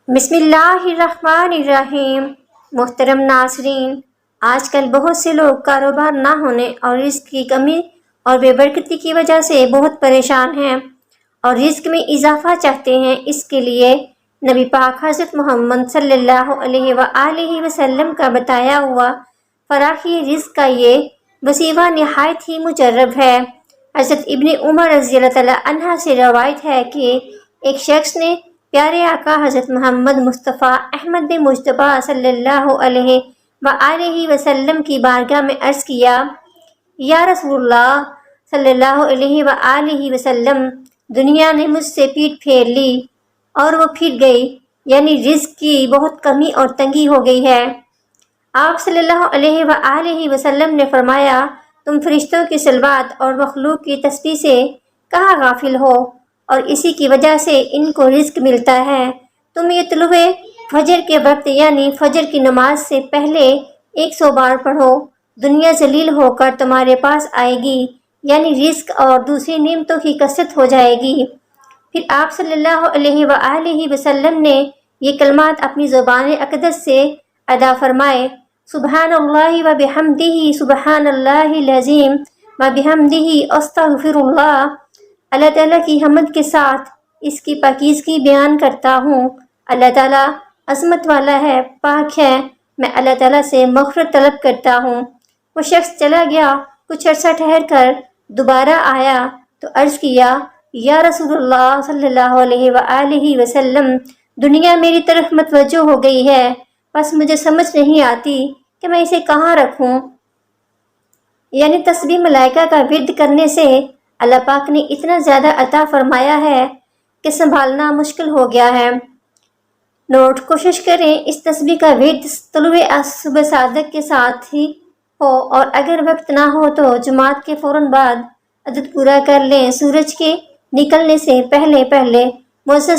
بسم اللہ الرحمن الرحیم۔ محترم ناظرین، آج کل بہت سے لوگ کاروبار نہ ہونے اور رزق کی کمی اور بے برکتی کی وجہ سے بہت پریشان ہیں اور رزق میں اضافہ چاہتے ہیں۔ اس کے لیے نبی پاک حضرت محمد صلی اللہ علیہ وآلہ وسلم کا بتایا ہوا فراخی رزق کا یہ وسیلہ نہایت ہی مجرب ہے۔ حضرت ابن عمر رضی اللہ تعالیٰ عنہ سے روایت ہے کہ ایک شخص نے پیارے آقا حضرت محمد مصطفیٰ احمد مجتبیٰ صلی اللہ علیہ وآلہ وسلم کی بارگاہ میں عرض کیا، یا رسول اللہ صلی اللہ علیہ وآلہ وسلم، دنیا نے مجھ سے پیٹھ پھیر لی اور وہ پھر گئی، یعنی رزق کی بہت کمی اور تنگی ہو گئی ہے۔ آپ صلی اللہ علیہ وآلہ وسلم نے فرمایا، تم فرشتوں کی صلوات اور مخلوق کی تسبیح سے کہاں غافل ہو، اور اسی کی وجہ سے ان کو رزق ملتا ہے۔ تم یہ طلوع فجر کے وقت یعنی فجر کی نماز سے پہلے 100 بار پڑھو، دنیا ذلیل ہو کر تمہارے پاس آئے گی، یعنی رزق اور دوسری نعمتوں کی کثرت ہو جائے گی۔ پھر آپ صلی اللہ علیہ وآلہ وسلم نے یہ کلمات اپنی زبان اقدس سے ادا فرمائے، سبحان اللہ و بحمدہ، سبحان اللہ العظیم و بحمدہ، استغفر اللہ۔ اللہ تعالیٰ کی حمد کے ساتھ اس کی پاکیزگی بیان کرتا ہوں۔ اللہ تعالیٰ عظمت والا ہے، پاک ہے، میں اللہ تعالیٰ سے مغفرت طلب کرتا ہوں۔ وہ شخص چلا گیا، کچھ عرصہ ٹھہر کر دوبارہ آیا تو عرض کیا، یا رسول اللہ صلی اللہ علیہ وآلہ وسلم، دنیا میری طرف متوجہ ہو گئی ہے، بس مجھے سمجھ نہیں آتی کہ میں اسے کہاں رکھوں۔ یعنی تسبیح ملائکہ کا ورد کرنے سے اللہ پاک نے اتنا زیادہ عطا فرمایا ہے کہ سنبھالنا مشکل ہو گیا ہے۔ نوٹ: کوشش کریں اس تسبیح کا ورد طلوع صبح صادق کے ساتھ ہی ہو، اور اگر وقت نہ ہو تو جمعرات کے فوراً بعد عدد پورا کر لیں۔ سورج کے نکلنے سے پہلے معزز